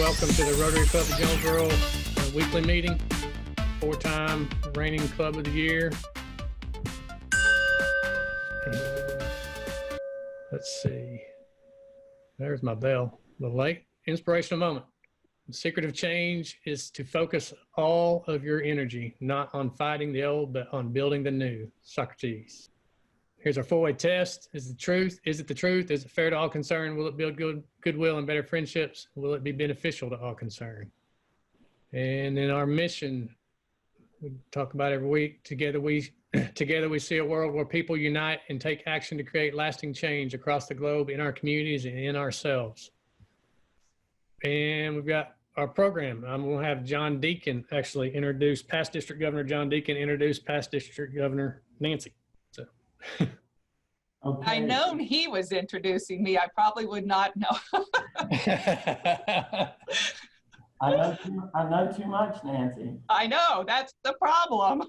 Welcome to the Rotary Club of Jonesboro weekly meeting, four-time reigning club of the year. And let's see, there's my bell. The late inspirational moment. The secret of change is to focus all of your energy, not on fighting the old, but on building the new. Socrates. Here's our four-way test. Is it the truth? Is it the truth? Is it fair to all concerned? Will it build goodwill and better friendships? Will it be beneficial to all concerned? And then our mission, we talk about every week, together we see a world where people unite and take action to create lasting change across the globe, in our communities and in ourselves. And we've got our program. I'm going to have John Deacon actually introduce past District Governor John Deacon, introduce past District Governor Nancy. So. Okay. I known he was introducing me. I probably would not know. I know too much, Nancy. I know, that's the problem.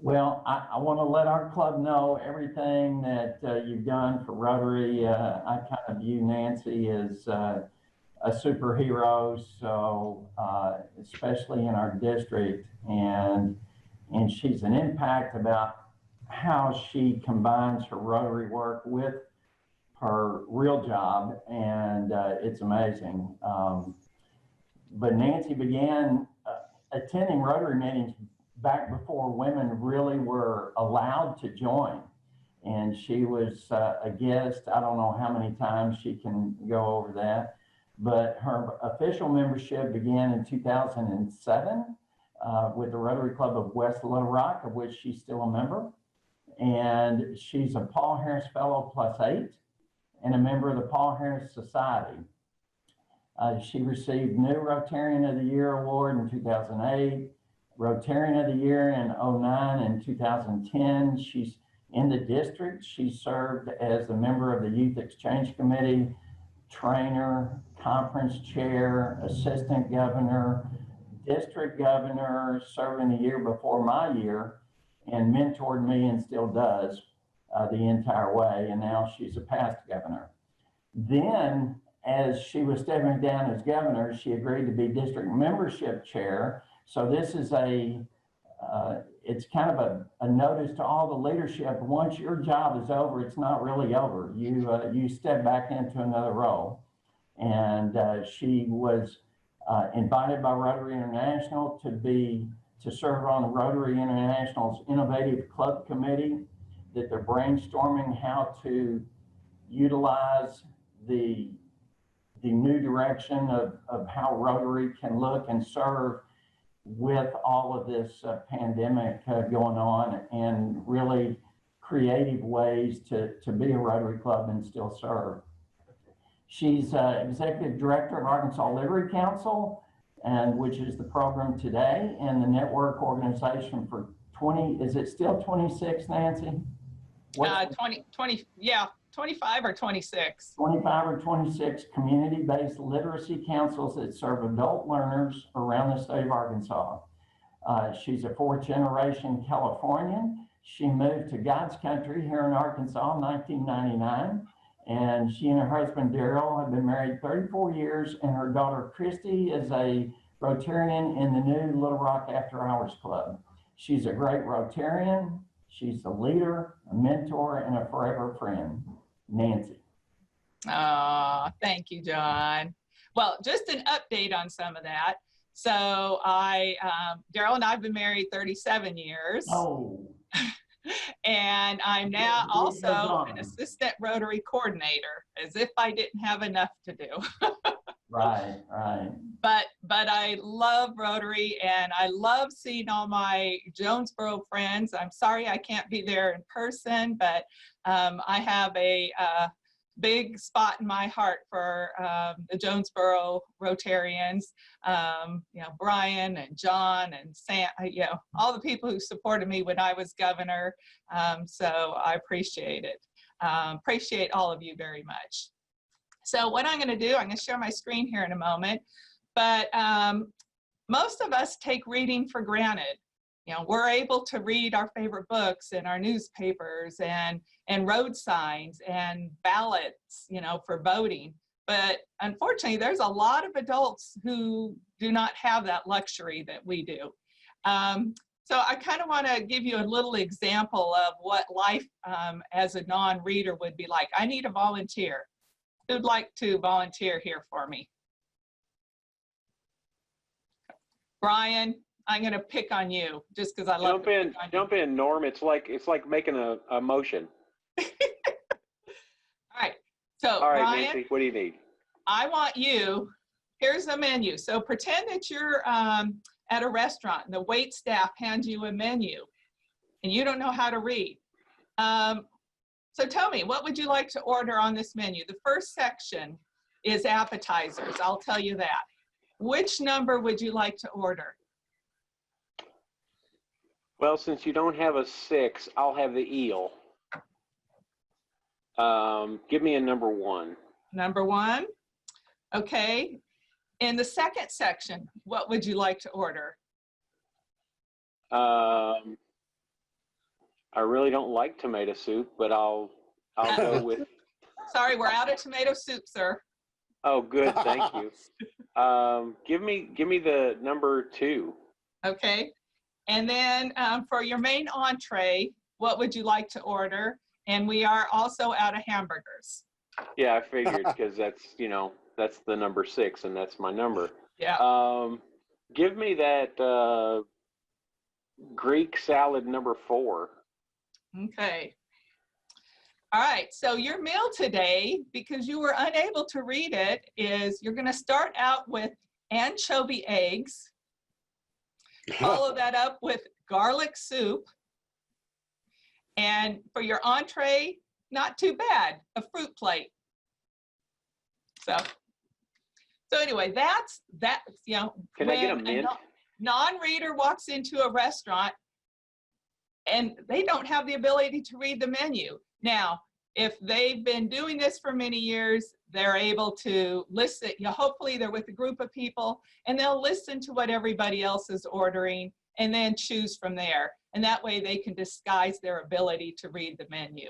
Well, I want to let our club know everything that you've done for Rotary. I kind of view Nancy as a superhero, so especially in our district, and she's an impact about how she combines her Rotary work with her real job, and it's amazing. But Nancy began attending Rotary meetings back before women really were allowed to join. And she was a guest, I don't know how many times she can go over that, but her official membership began in 2007 with the Rotary Club of West Little Rock, of which she's still a member. And she's a Paul Harris Fellow +8 and a member of the Paul Harris Society. She received New Rotarian of the Year Award in 2008, Rotarian of the Year in 2009 and 2010. She's in the district. She served as a member of the Youth Exchange Committee, trainer, conference chair, assistant governor, district governor, serving the year before my year, and mentored me and still does the entire way. And now she's a past governor. Then, as she was stepping down as governor, she agreed to be district membership chair. So this is it's kind of a notice to all the leadership. Once your job is over, it's not really over. You step back into another role. And she was invited by Rotary International to serve on the Rotary International's Innovative Club Committee, that they're brainstorming how to utilize the new direction of how Rotary can look and serve with all of this pandemic going on, and really creative ways to be a Rotary Club and still serve. She's executive director of Arkansas Livery Council, and which is the program today, and the network organization for 20, is it still 26, Nancy? 20, yeah, 25 or 26. 25 or 26 community-based literacy councils that serve adult learners around the state of Arkansas. She's a fourth-generation Californian. She moved to God's country here in Arkansas in 1999. And she and her husband, Daryl, have been married 34 years, and her daughter, Christy, is a Rotarian in the new Little Rock After Hours Club. She's a great Rotarian. She's a leader, a mentor, and a forever friend. Nancy. Oh, thank you, John. Well, just an update on some of that. So Daryl and I have been married 37 years. Oh. And I'm now also an assistant Rotary coordinator, as if I didn't have enough to do. Right. But I love Rotary, and I love seeing all my Jonesboro friends. I'm sorry I can't be there in person, but I have a big spot in my heart for the Jonesboro Rotarians. Brian and John and Sam, all the people who supported me when I was governor. So I appreciate it. Appreciate all of you very much. So what I'm going to do, I'm going to share my screen here in a moment, but most of us take reading for granted. We're able to read our favorite books and our newspapers and road signs and ballots, for voting. But unfortunately, there's a lot of adults who do not have that luxury that we do. So I kind of want to give you a little example of what life as a non-reader would be like. I need a volunteer. Who'd like to volunteer here for me? Brian, I'm going to pick on you just because I love Jump in, Norm. It's like making a motion. All right. So, all right, Brian, Nancy, what do you need? I want you, here's the menu. So pretend that you're at a restaurant and the wait staff hands you a menu and you don't know how to read. So tell me, what would you like to order on this menu? The first section is appetizers, I'll tell you that. Which number would you like to order? Well, since you don't have a 6, I'll have the eel. Give me a number 1. Number 1. Okay. In the second section, what would you like to order? I really don't like tomato soup, but I'll go with. Sorry, we're out of tomato soup, sir. Oh, good, thank you. Give me the number 2. Okay, and then for your main entree, what would you like to order? And we are also out of hamburgers. Yeah, I figured because that's the number 6, and that's my number. Yeah. Give me that Greek salad number 4. Okay. All right, so your meal today, because you were unable to read it, is you're going to start out with anchovy eggs, follow that up with garlic soup, and for your entree, not too bad, a fruit plate. So anyway, that's Can I get a mint? Non-reader walks into a restaurant and they don't have the ability to read the menu. Now, if they've been doing this for many years, they're able to listen. Hopefully they're with a group of people and they'll listen to what everybody else is ordering and then choose from there. And that way they can disguise their ability to read the menu.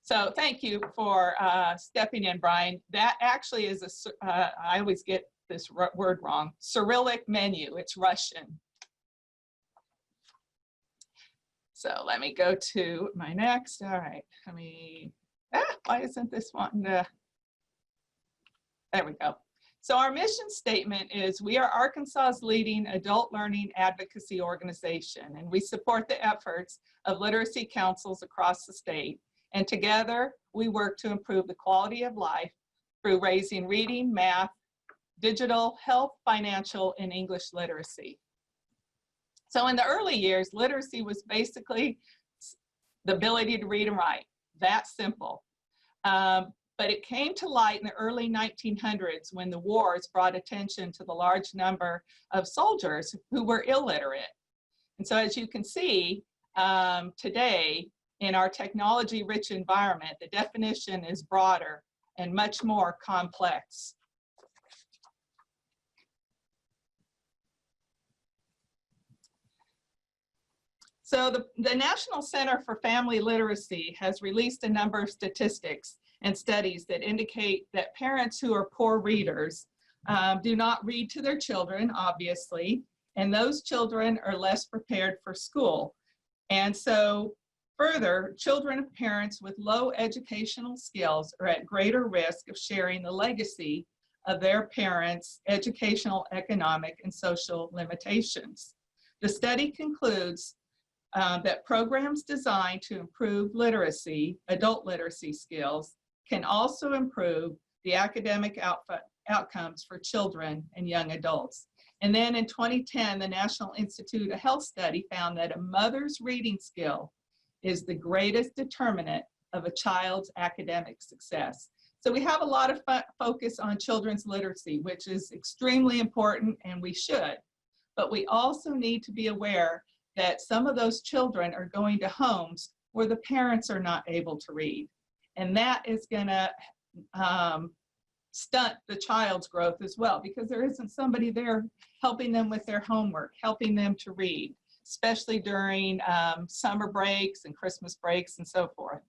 So thank you for stepping in, Brian. That actually is I always get this word wrong, Cyrillic menu. It's Russian. So let me go to my next. All right, why isn't this one? There we go. So our mission statement is, we are Arkansas's leading adult learning advocacy organization, and we support the efforts of literacy councils across the state. And together we work to improve the quality of life through raising reading, math, digital, health, financial, and English literacy. So in the early years, literacy was basically the ability to read and write. That simple. But it came to light in the early 1900s when the wars brought attention to the large number of soldiers who were illiterate. And so as you can see, today in our technology-rich environment, the definition is broader and much more complex. So the National Center for Family Literacy has released a number of statistics and studies that indicate that parents who are poor readers do not read to their children, obviously, and those children are less prepared for school. And so further, children of parents with low educational skills are at greater risk of sharing the legacy of their parents' educational, economic, and social limitations. The study concludes that programs designed to improve literacy, adult literacy skills, can also improve the academic outcomes for children and young adults. And then in 2010, the National Institute of Health study found that a mother's reading skill is the greatest determinant of a child's academic success. So we have a lot of focus on children's literacy, which is extremely important, and we should. But we also need to be aware that some of those children are going to homes where the parents are not able to read. And that is gonna stunt the child's growth as well, because there isn't somebody there helping them with their homework, helping them to read, especially during summer breaks and Christmas breaks and so forth.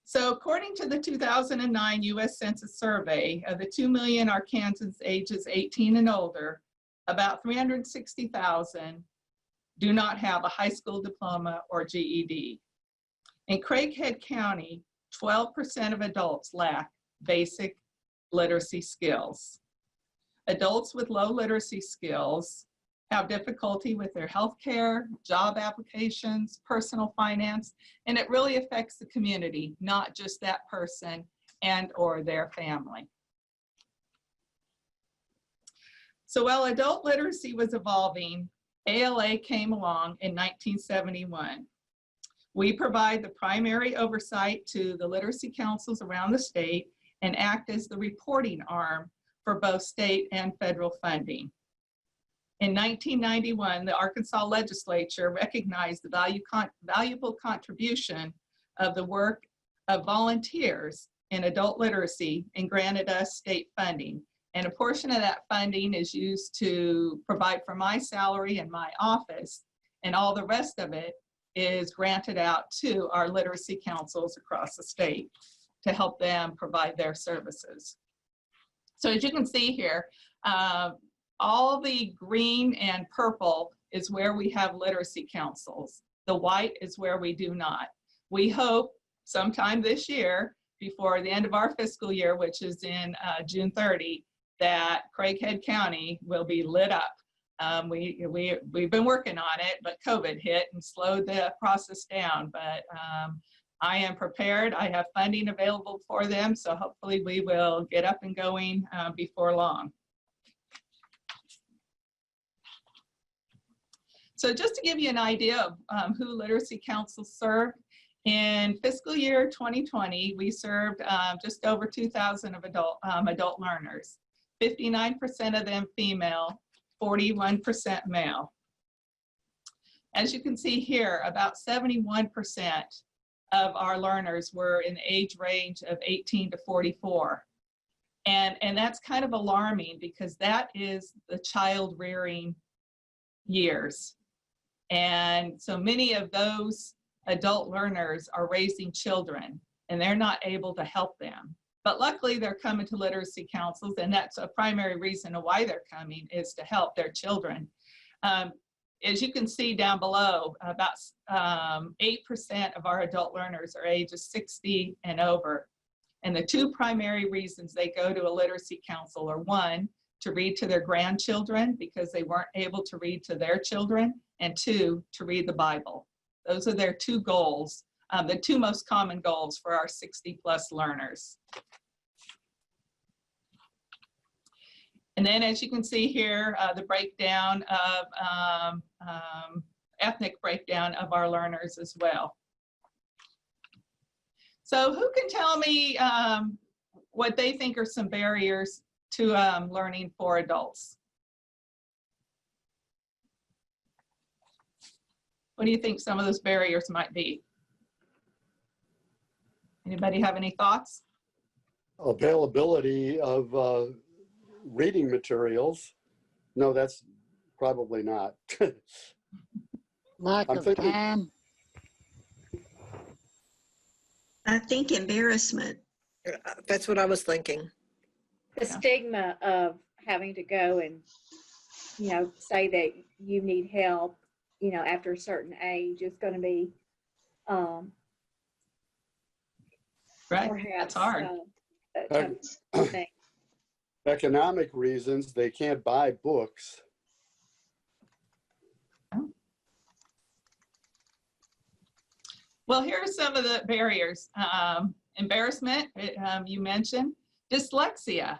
So according to the 2009 US Census Survey, of the 2 million Arkansans ages 18 and older, about 360,000 do not have a high school diploma or GED. In Craighead County, 12% of adults lack basic literacy skills. Adults with low literacy skills have difficulty with their health care, job applications, personal finance, and it really affects the community, not just that person and or their family. So while adult literacy was evolving, ALA came along in 1971. We provide the primary oversight to the literacy councils around the state and act as the reporting arm for both state and federal funding. In 1991, the Arkansas legislature recognized the valuable contribution of the work of volunteers in adult literacy and granted us state funding. And a portion of that funding is used to provide for my salary and my office, and all the rest of it is granted out to our literacy councils across the state to help them provide their services. So as you can see here, all the green and purple is where we have literacy councils. The white is where we do not. We hope sometime this year, before the end of our fiscal year, which is in June 30, that Craighead County will be lit up. We've been working on it, but COVID hit and slowed the process down. But I am prepared. I have funding available for them, so hopefully we will get up and going before long. So just to give you an idea of who literacy councils serve, in fiscal year 2020, we served just over 2,000 of adult learners, 59% of them female, 41% male. As you can see here, about 71% of our learners were in the age range of 18 to 44. And that's kind of alarming because that is the child rearing years. And so many of those adult learners are raising children and they're not able to help them. But luckily they're coming to literacy councils, and that's a primary reason why they're coming, is to help their children. As you can see down below, about 8% of our adult learners are ages 60 and over. And the two primary reasons they go to a literacy council are, one, to read to their grandchildren because they weren't able to read to their children, and two, to read the Bible. Those are their two goals, the two most common goals for our 60+ learners. And then as you can see here, the breakdown of ethnic breakdown of our learners as well. So who can tell me what they think are some barriers to learning for adults? What do you think some of those barriers might be? Anybody have any thoughts? Availability of reading materials. No, that's probably not. Lack of time. I think embarrassment. That's what I was thinking. The stigma of having to go and, you know, say that you need help, you know, after a certain age is going to be Right, perhaps, that's hard. Economic reasons, they can't buy books. Well, here are some of the barriers. Embarrassment, you mentioned. Dyslexia.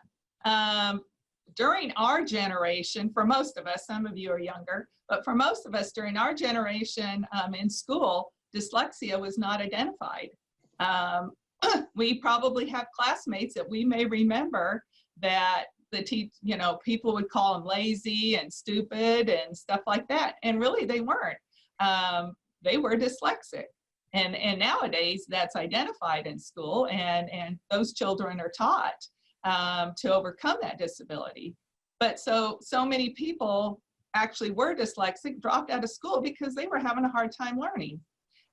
During our generation, for most of us, some of you are younger, but for most of us during our generation in school, dyslexia was not identified. We probably have classmates that we may remember that people would call them lazy and stupid and stuff like that. And really they weren't. They were dyslexic. And nowadays that's identified in school, and those children are taught to overcome that disability. But so many people actually were dyslexic, dropped out of school because they were having a hard time learning.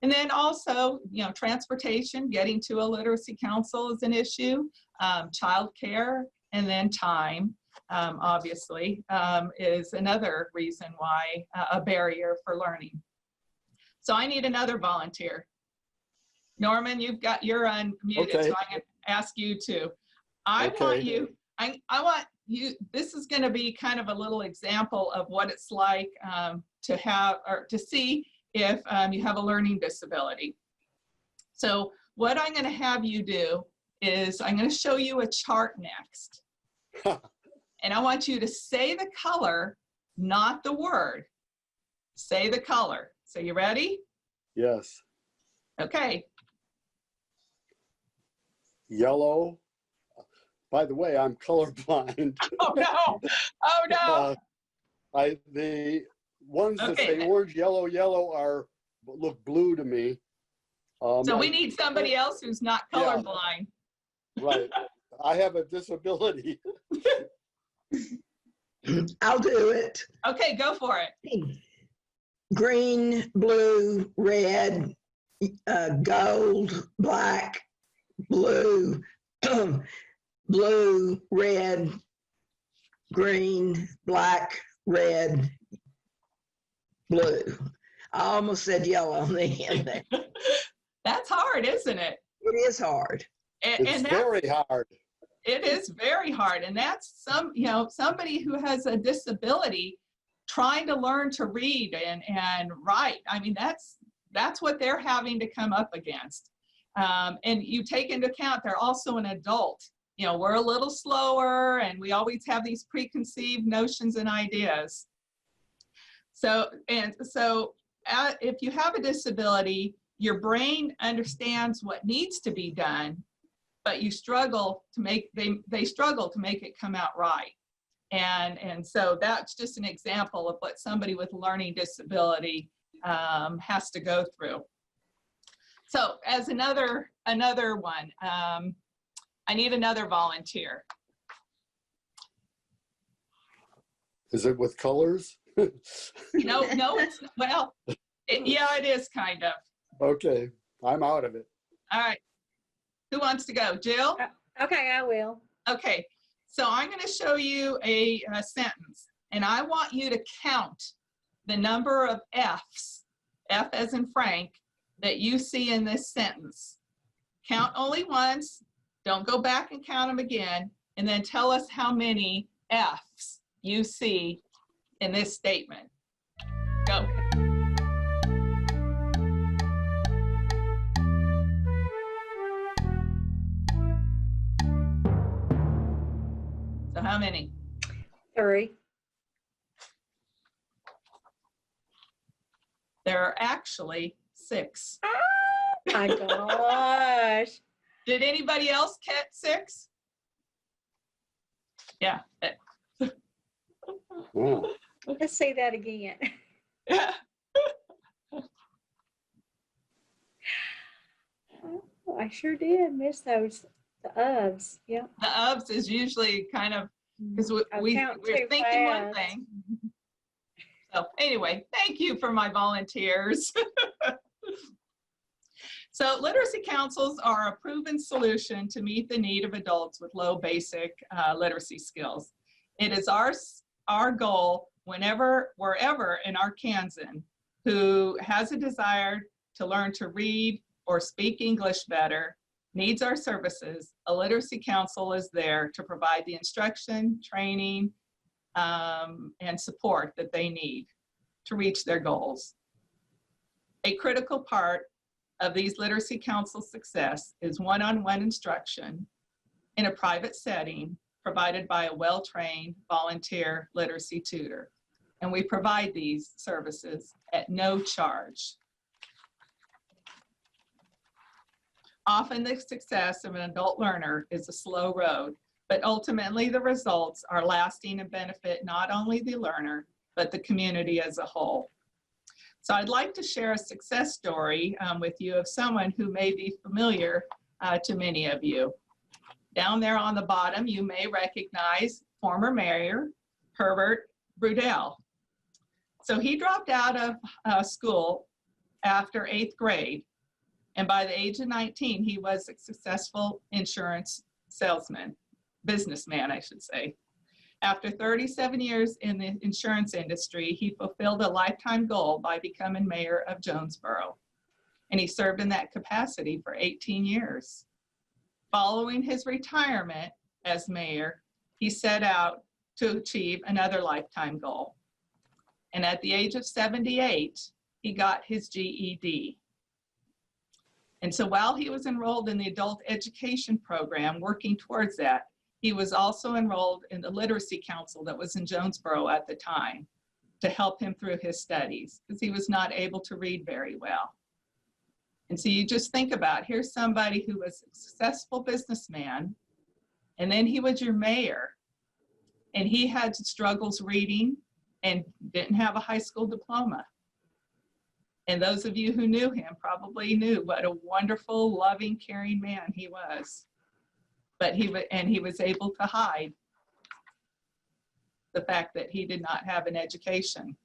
And then also, transportation, getting to a literacy council is an issue, childcare, and then time, obviously, is another reason why a barrier for learning. So I need another volunteer. Norman, you're unmuted, Okay. so I'm going to ask you too. I want you, this is going to be kind of a little example of what it's like to have, or to see if you have a learning disability. So what I'm going to have you do is I'm going to show you a chart next. And I want you to say the color, not the word. Say the color. So you ready? Yes. Okay. Yellow. By the way, I'm colorblind. Oh no. Oh no. The ones that Okay. say orange, yellow look blue to me. So we need somebody else who's not Yeah. colorblind. Right. I have a disability. I'll do it. Okay, go for it. Green, blue, red, gold, black, blue, blue, red, green, black, red, blue. I almost said yellow on the end there. That's hard, isn't it? It is hard. And It's that's, very hard. it is very hard. And that's somebody who has a disability trying to learn to read and write. I mean, that's what they're having to come up against. And you take into account they're also an adult. We're a little slower and we always have these preconceived notions and ideas. So if you have a disability, your brain understands what needs to be done, but you struggle to make, they struggle to make it come out right. And so that's just an example of what somebody with learning disability has to go through. So as another one, I need another volunteer. Is it with colors? No, it's, well, yeah, it is kind of. Okay, I'm out of it. All right. Who wants to go? Jill? Okay, I will. Okay. So I'm going to show you a sentence, and I want you to count the number of F's, F as in Frank, that you see in this sentence. Count only once. Don't go back and count them again. And then tell us how many F's you see in this statement. Go. So how many? 3. There are actually 6. Oh my gosh. Did anybody else catch 6? Yeah. Oh, Let's see that again. Oh, I sure did miss those, the ofs. Yep. The ofs is usually kind of, because I we're count too thinking one fast. thing. So anyway, thank you for my volunteers. So literacy councils are a proven solution to meet the need of adults with low basic literacy skills. It is our goal wherever an Arkansan who has a desire to learn to read or speak English better needs our services. A literacy council is there to provide the instruction, training, and support that they need to reach their goals. A critical part of these literacy council success is one-on-one instruction in a private setting provided by a well-trained volunteer literacy tutor. And we provide these services at no charge. Often the success of an adult learner is a slow road, but ultimately the results are lasting and benefit not only the learner, but the community as a whole. So I'd like to share a success story with you of someone who may be familiar to many of you. Down there on the bottom, you may recognize former Mayor Herbert Brudell. So he dropped out of school after 8th grade. And by the age of 19, he was a successful insurance salesman, businessman, I should say. After 37 years in the insurance industry, he fulfilled a lifetime goal by becoming mayor of Jonesboro. And he served in that capacity for 18 years. Following his retirement as mayor, he set out to achieve another lifetime goal. And at the age of 78, he got his GED. And so while he was enrolled in the adult education program, working towards that, he was also enrolled in the literacy council that was in Jonesboro at the time to help him through his studies because he was not able to read very well. And so you just think about, here's somebody who was a successful businessman, and then he was your mayor, and he had struggles reading and didn't have a high school diploma. And those of you who knew him probably knew what a wonderful, loving, caring man he was. But he was able to hide the fact that he did not have an education.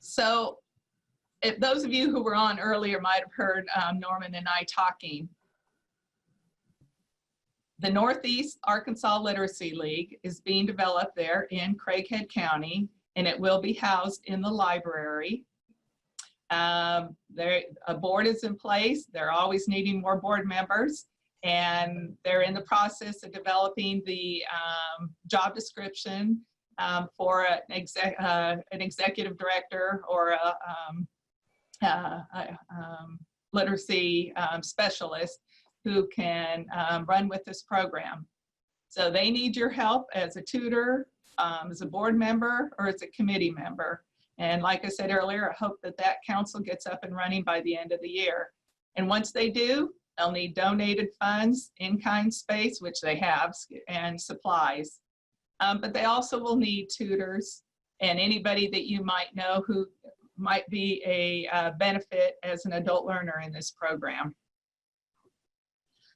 So if those of you who were on earlier might have heard Norman and I talking. The Northeast Arkansas Literacy League is being developed there in Craighead County, and it will be housed in the library. A board is in place. They're always needing more board members, and they're in the process of developing the job description for an executive director or a literacy specialist who can run with this program. So they need your help as a tutor, as a board member, or as a committee member. And like I said earlier, I hope that that council gets up and running by the end of the year. And once they do, they'll need donated funds, in-kind space, which they have, and supplies. But they also will need tutors and anybody that you might know who might be a benefit as an adult learner in this program.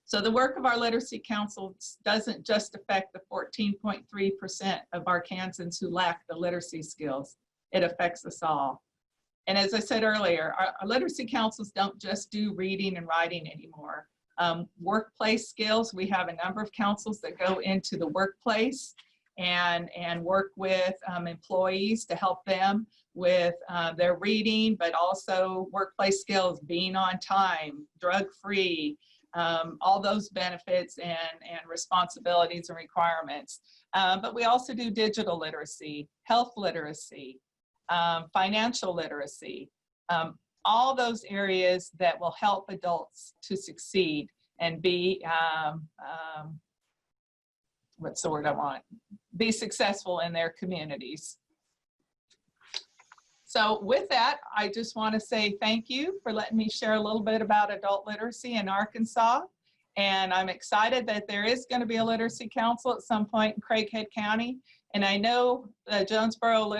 So the work of our literacy council doesn't just affect the 14.3% of Arkansans who lack the literacy skills. It affects us all. And as I said earlier, our literacy councils don't just do reading and writing anymore. Workplace skills, we have a number of councils that go into the workplace and work with employees to help them with their reading, but also workplace skills, being on time, drug-free, all those benefits and responsibilities and requirements. But we also do digital literacy, health literacy, financial literacy, all those areas that will help adults to succeed and be, what's the word I want? Be successful in their communities. So with that, I just want to say thank you for letting me share a little bit about adult literacy in Arkansas. And I'm excited that there is going to be a literacy council at some point in Craighead County. And I know the Jonesboro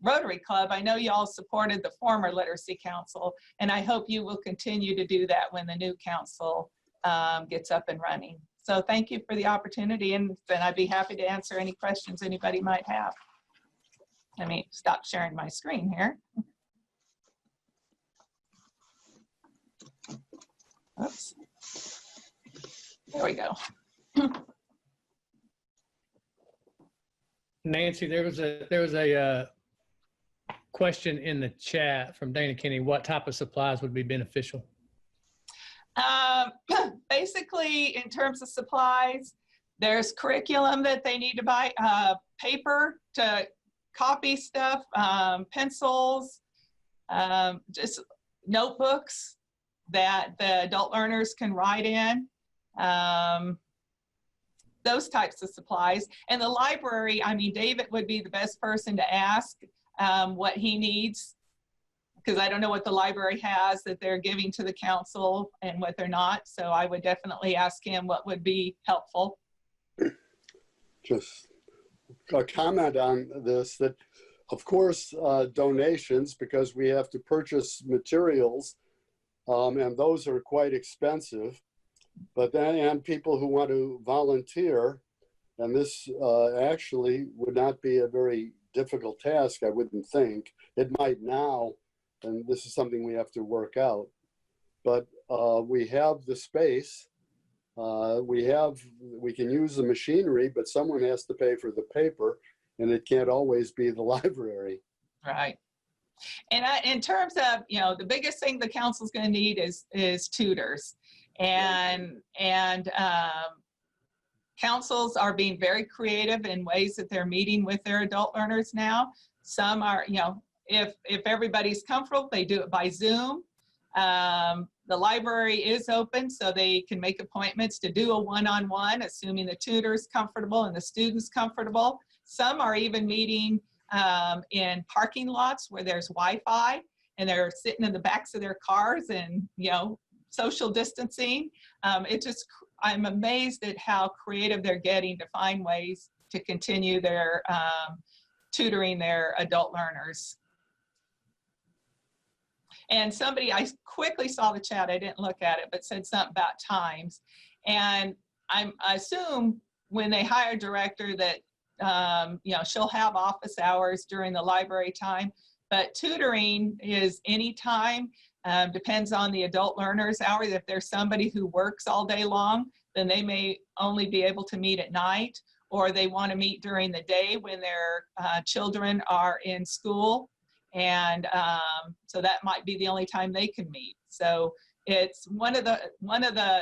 Rotary Club, I know y'all supported the former literacy council, and I hope you will continue to do that when the new council gets up and running. So thank you for the opportunity, and then I'd be happy to answer any questions anybody might have. Let me stop sharing my screen here. Oops. There we go. Nancy, there was a question in the chat from Dana Kinney. What type of supplies would be beneficial? Basically, in terms of supplies, there's curriculum that they need to buy, paper to copy stuff, pencils, just notebooks that the adult learners can write in, those types of supplies. And the library, I mean, David would be the best person to ask what he needs, because I don't know what the library has that they're giving to the council and what they're not. So I would definitely ask him what would be helpful. Just a comment on this, that of course donations, because we have to purchase materials and those are quite expensive, but then and people who want to volunteer, and this actually would not be a very difficult task, I wouldn't think. It might now, and this is something we have to work out. But we have the space. We can use the machinery, but someone has to pay for the paper, and it can't always be the library. Right. And in terms of, the biggest thing the council's going to need is tutors, and councils are being very creative in ways that they're meeting with their adult learners now. Some are, if everybody's comfortable, they do it by Zoom. The library is open, so they can make appointments to do a one-on-one, assuming the tutor's comfortable and the student's comfortable. Some are even meeting in parking lots where there's Wi-Fi, and they're sitting in the backs of their cars and, social distancing. I'm amazed at how creative they're getting to find ways to continue their tutoring their adult learners. And somebody, I quickly saw the chat, I didn't look at it, but said something about times. And I assume when they hire a director that, she'll have office hours during the library time, but tutoring is any time, depends on the adult learner's hours. If there's somebody who works all day long, then they may only be able to meet at night, or they want to meet during the day when their children are in school. And so that might be the only time they can meet. So it's one of the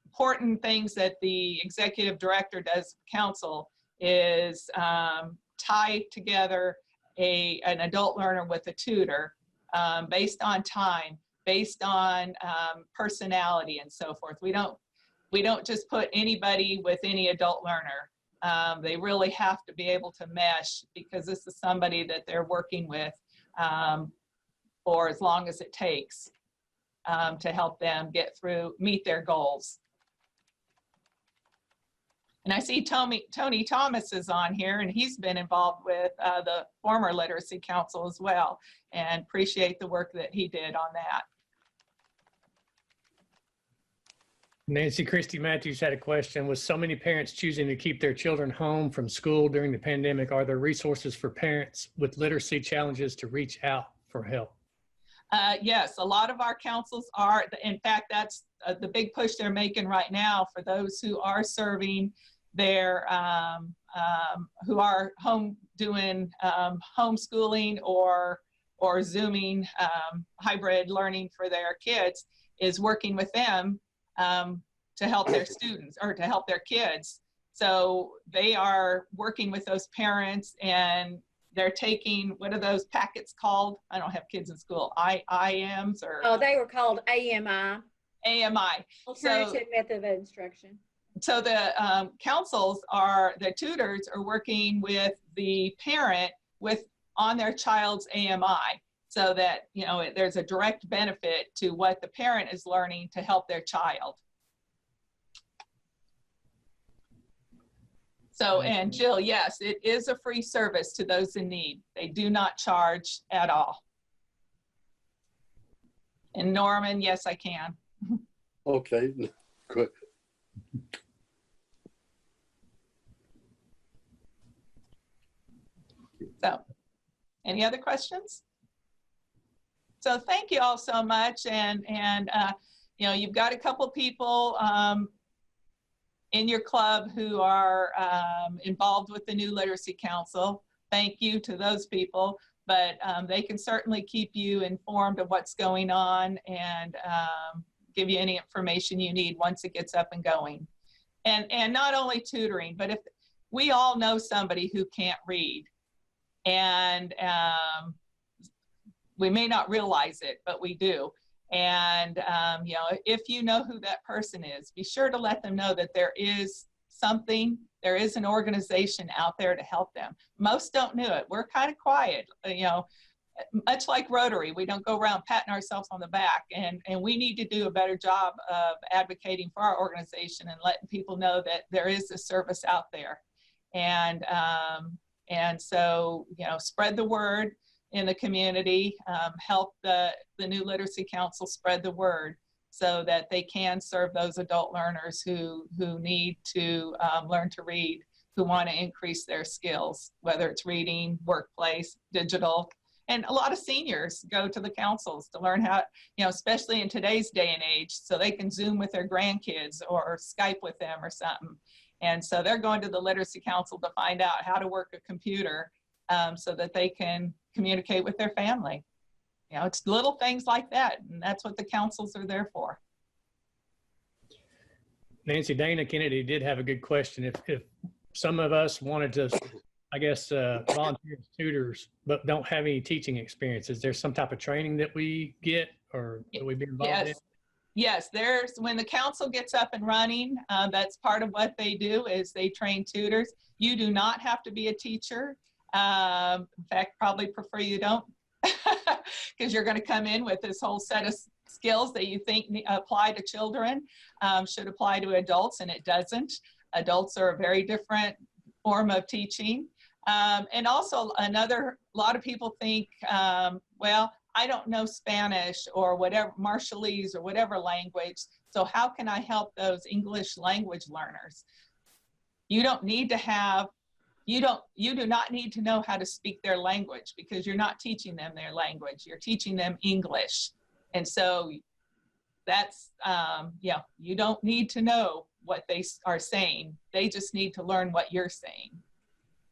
important things that the executive director does with council is tie together an adult learner with a tutor based on time, based on personality and so forth. We don't just put anybody with any adult learner. They really have to be able to mesh, because this is somebody that they're working with for as long as it takes to help them meet their goals. And I see Tony Thomas is on here, and he's been involved with the former Literacy Council as well, and appreciate the work that he did on that. Nancy Christie Matthews had a question. With so many parents choosing to keep their children home from school during the pandemic, are there resources for parents with literacy challenges to reach out for help? Yes, a lot of our councils are. In fact, that's the big push they're making right now for those who are serving their, who are home doing homeschooling or Zooming hybrid learning for their kids, is working with them to help their students or to help their kids. So they are working with those parents, and they're taking, what are those packets called? I don't have kids in school. IMs or? Oh, they were called AMI. AMI. Alternative method of instruction. So the the tutors are working with the parent on their child's AMI, so that, there's a direct benefit to what the parent is learning to help their child. So, and Jill, yes, it is a free service to those in need. They do not charge at all. And Norman, yes, I can. Okay, good. So, any other questions? So thank you all so much. And you've got a couple people in your club who are involved with the new Literacy Council. Thank you to those people, but they can certainly keep you informed of what's going on and give you any information you need once it gets up and going. And not only tutoring, but if we all know somebody who can't read, and we may not realize it, but we do. And, if you know who that person is, be sure to let them know that there is an organization out there to help them. Most don't know it. We're kind of quiet, much like Rotary. We don't go around patting ourselves on the back, and we need to do a better job of advocating for our organization and letting people know that there is a service out there. And so, spread the word in the community, help the new Literacy Council spread the word so that they can serve those adult learners who need to learn to read who want to increase their skills, whether it's reading, workplace, digital. And a lot of seniors go to the councils to learn how, especially in today's day and age, so they can Zoom with their grandkids or Skype with them or something. And so they're going to the Literacy Council to find out how to work a computer so that they can communicate with their family. It's little things like that, and that's what the councils are there for. Nancy, Dana Kennedy did have a good question. If some of us wanted to, I guess, volunteer as tutors, but don't have any teaching experience, is there some type of training that we get, or that we be involved in? Yes, when the council gets up and running, that's part of what they do is they train tutors. You do not have to be a teacher. In fact, probably prefer you don't, because you're going to come in with this whole set of skills that you think apply to children, should apply to adults, and it doesn't. Adults are a very different form of teaching. And also a lot of people think, well, I don't know Spanish or whatever, Marshallese or whatever language, so how can I help those English language learners? You don't need to have, you do not need to know how to speak their language, because you're not teaching them their language, you're teaching them English. And so that's, you don't need to know what they are saying, they just need to learn what you're saying.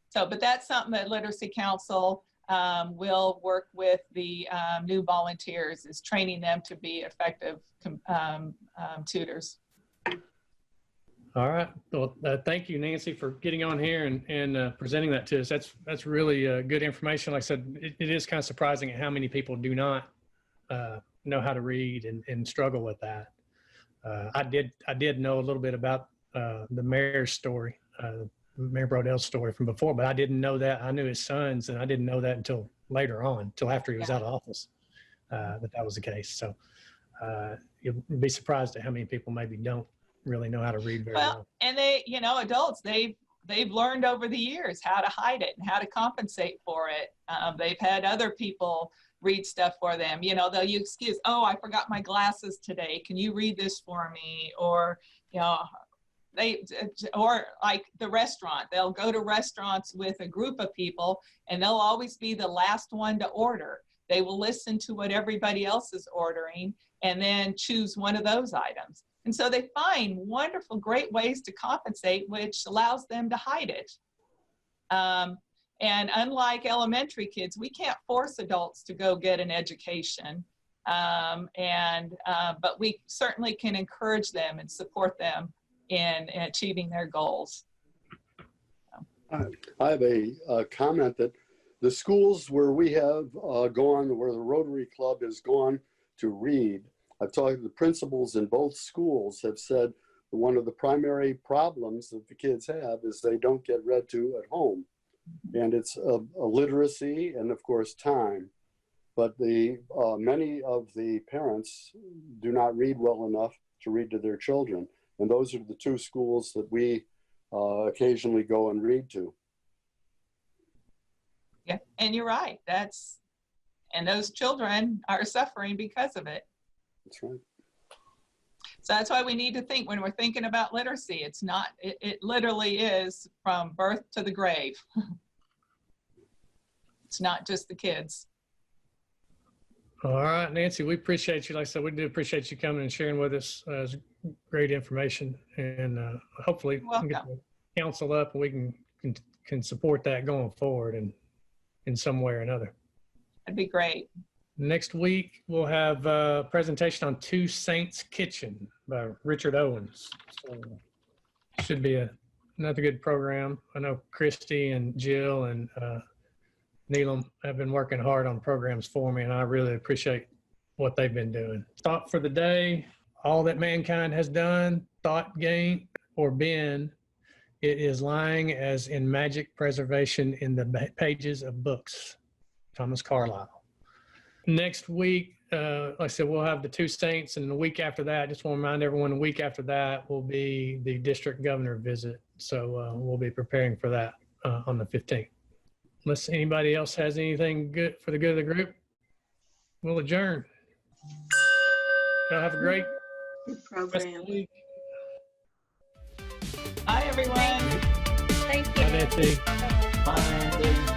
So, but that's something that Literacy Council will work with the new volunteers, is training them to be effective tutors. All right. Well, thank you, Nancy, for getting on here and presenting that to us. That's really good information. Like I said, it is kind of surprising at how many people do not know how to read and struggle with that. I did know a little bit about the mayor's story, Mayor Brodell's story from before, but I didn't know that. I knew his sons, and I didn't know that until later on, until after he was out of office, that was the case. So you'll be surprised at how many people maybe don't really know how to read very well. And they, adults, they've learned over the years how to hide it and how to compensate for it. They've had other people read stuff for them. They'll use excuse, oh, I forgot my glasses today, can you read this for me? Or, or like the restaurant, they'll go to restaurants with a group of people and they'll always be the last one to order. They will listen to what everybody else is ordering and then choose one of those items. And so they find wonderful, great ways to compensate, which allows them to hide it. And unlike elementary kids, we can't force adults to go get an education. But we certainly can encourage them and support them in achieving their goals. I have a comment that the schools where we have gone, where the Rotary Club has gone to read, I've talked to the principals in both schools have said one of the primary problems that the kids have is they don't get read to at home. And it's a literacy and of course time. But many of the parents do not read well enough to read to their children. And those are the two schools that we occasionally go and read to. Yeah, and you're right. And those children are suffering because of it. That's right. So that's why we need to think, when we're thinking about literacy, it literally is from birth to the grave. It's not just the kids. All right, Nancy, we appreciate you. Like I said, we do appreciate you coming and sharing with us. It's great information, and hopefully we can get the council up and we can support that going forward and in some way or another. That'd be great. Next week, we'll have a presentation on Two Saints Kitchen by Richard Owens. So should be another good program. I know Christy and Jill and Neelam have been working hard on programs for me, and I really appreciate what they've been doing. Thought for the day: all that mankind has done, thought, gained, or been, it is lying as in magic preservation in the pages of books. Thomas Carlyle. Next week, like I said, we'll have the Two Saints, and the week after that, just want to remind everyone, the week after that will be the district governor visit. So we'll be preparing for that on the 15th. Unless anybody else has anything good for the good of the group, we'll adjourn. Y'all have a great Good program. Bye, everyone. Thank Bye, Nancy. Bye, Andy.